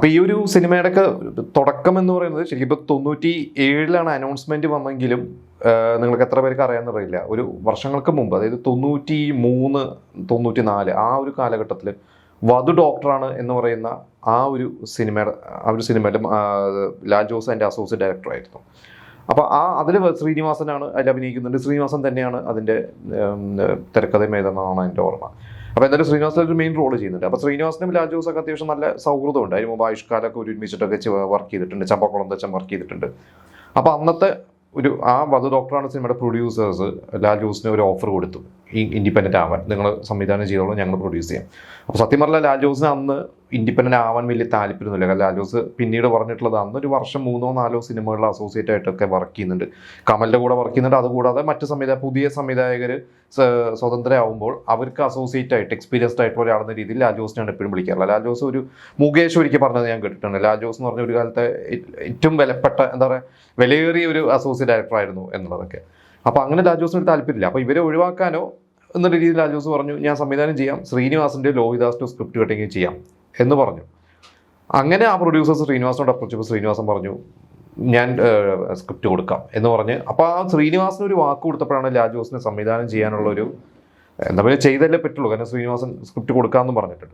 അപ്പോൾ ഈ ഒരു സിനിമയുടെ ഒക്കെ തുടക്കം എന്ന് പറയുന്നത് ശരിക്കും ഇപ്പോൾ 97 അനൗൺസ്മെന്റ് വന്നെങ്കിലും നിങ്ങൾക്ക് എത്ര പേർക്ക് അറിയാമെന്നറിയില്ല. ഒരു വർഷങ്ങൾക്ക് മുമ്പ്, അതായത് 93, 94 ആ ഒരു കാലഘട്ടത്തിൽ വധു ഡോക്ടറാണ് എന്ന് പറയുന്ന ആ ഒരു സിനിമയുടെ ലാൽ ജോസ് അതിൻ്റെ അസോസിയേറ്റ് ഡയറക്ടറായിരുന്നു. അപ്പോൾ അതിൽ ശ്രീനിവാസനാണ് അതിൽ അഭിനയിക്കുന്നുണ്ട്. ശ്രീനിവാസൻ തന്നെയാണ് അതിൻ്റെ തിരക്കഥയും എഴുതുന്നതാണ് എൻ്റെ ഓർമ്മ. അപ്പോൾ എന്തായാലും ശ്രീനിവാസൻ ഒരു മെയിൻ റോൾ ചെയ്യുന്നുണ്ട്. അപ്പോൾ ശ്രീനിവാസനും ലാൽ ജോസൊക്കെ അത്യാവശ്യം നല്ല സൗഹൃദമുണ്ട്. അതിന് മുമ്പ് ആയുഷ്കാലൊക്കെ ഒരുമിച്ചിട്ടൊക്കെ വർക്ക് ചെയ്തിട്ടുണ്ട്. ചമ്പക്കുളം തച്ചൻ വർക്ക് ചെയ്തിട്ടുണ്ട്. അപ്പോൾ അന്നത്തെ ആ വധു ഡോക്ടറാണ് സിനിമയുടെ പ്രൊഡ്യൂസേഴ്സ് ലാൽ ജോസിന് ഒരു ഓഫർ കൊടുത്തു, ഈ ഇൻഡിപെൻഡൻ്റ് ആവാൻ നിങ്ങൾ സംവിധാനം ചെയ്തോളൂ, ഞങ്ങൾ പ്രൊഡ്യൂസ് ചെയ്യാം. അപ്പോൾ സത്യം പറഞ്ഞാൽ ലാൽ ജോസിന് അന്ന് ഇൻഡിപെൻഡൻ്റ് ആവാൻ വലിയ താല്പര്യമൊന്നുമില്ല. കാരണം ലാൽ ജോസ് പിന്നീട് പറഞ്ഞിട്ടുള്ളത് അന്ന് ഒരു വർഷം 3-4 സിനിമകളിൽ അസോസിയേറ്റ് ആയിട്ടൊക്കെ വർക്ക് ചെയ്യുന്നുണ്ട്. കമലിൻ്റെ കൂടെ വർക്ക് ചെയ്യുന്നുണ്ട്. അതുകൂടാതെ മറ്റ് പുതിയ സംവിധായകർ സ്വതന്ത്രമാവുമ്പോൾ അവർക്ക് അസോസിയേറ്റ് ആയിട്ട് എക്സ്പീരിയൻസ്ഡ് ആയിട്ടുള്ള ഒരാളെന്ന രീതിയിൽ ലാൽ ജോസിനാണ് എപ്പോഴും വിളിക്കാറുള്ളത്. ലാൽ ജോസ് ഒരു മുകേഷ് ഒരിക്കൽ പറഞ്ഞത് ഞാൻ കേട്ടിട്ടുണ്ട്. ലാൽ ജോസ് എന്ന് പറഞ്ഞ ഒരു കാലത്തെ ഏറ്റവും വിലപ്പെട്ട വിലയേറിയ ഒരു അസോസിയേറ്റ് ഡയറക്ടറായിരുന്നു എന്നുള്ളതൊക്കെ. അപ്പോൾ അങ്ങനെ ലാൽ ജോസിന് താല്പര്യമില്ല. അപ്പോൾ ഇവരെ ഒഴിവാക്കാനോ എന്നുള്ള രീതിയിൽ ലാൽ ജോസ് പറഞ്ഞു, ഞാൻ സംവിധാനം ചെയ്യാം, ശ്രീനിവാസിൻ്റെ ലോഹിദാസിൻ്റെ സ്ക്രിപ്റ്റ് കട്ടിങ് ചെയ്യാം എന്ന് പറഞ്ഞു. അങ്ങനെ ആ പ്രൊഡ്യൂസേഴ്സ് ശ്രീനിവാസനോട് അപ്രോച്ചപ്പോൾ ശ്രീനിവാസൻ പറഞ്ഞു, ഞാൻ സ്ക്രിപ്റ്റ് കൊടുക്കാം എന്ന് പറഞ്ഞ്. അപ്പോൾ ആ ശ്രീനിവാസന് ഒരു വാക്ക് കൊടുത്തപ്പോഴാണ് ലാൽ ജോസിനെ സംവിധാനം ചെയ്യാനുള്ളൊരു എന്താ പറയുക, ചെയ്തല്ലേ പറ്റുള്ളൂ. കാരണം ശ്രീനിവാസൻ സ്ക്രിപ്റ്റ് കൊടുക്കാമെന്നും പറഞ്ഞിട്ടുണ്ട്.